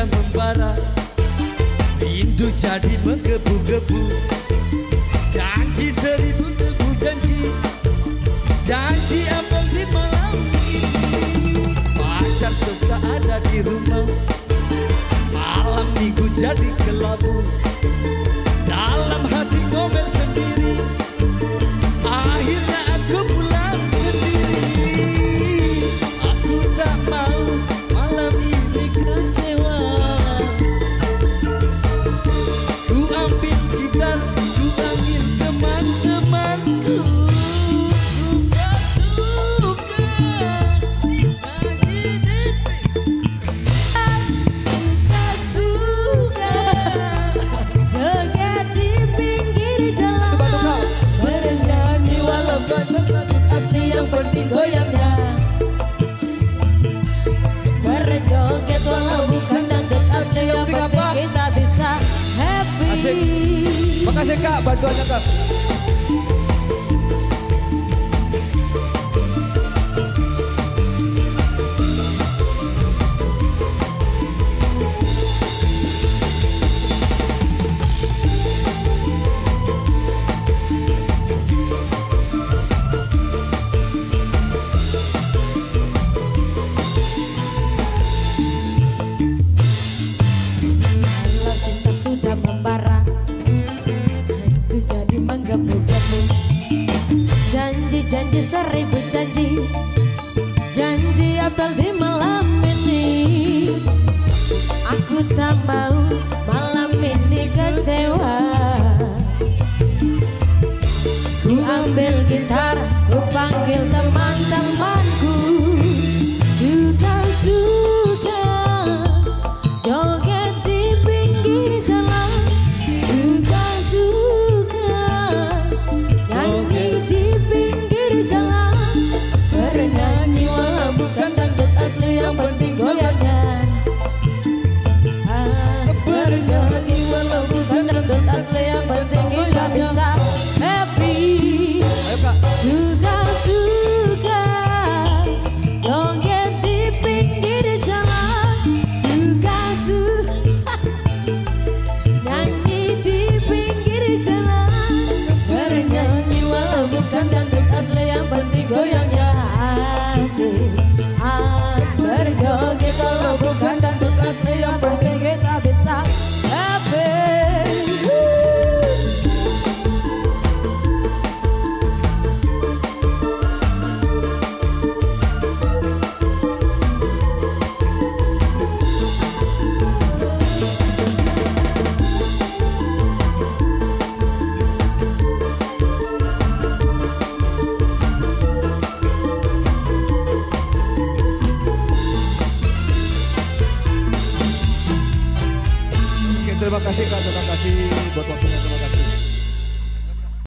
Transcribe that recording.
sudah membara, rindu jadi menggebu-gebu. Janji 1000 tebu janji, janji abang di malam ini. Pacar tuh tak ada di rumah, malam minggu jadi kelabu. Dalam hati ngomel sendiri, akhirnya aku pulang sendiri. Aku tak mau malam ini kecewa. Ku ambil gitar, ku panggil teman-temanku. Yang penting goyangnya, berjoget walau di kandang dan asli. Yang penting kita bisa happy. Makasih Kak, bantuannya Kak.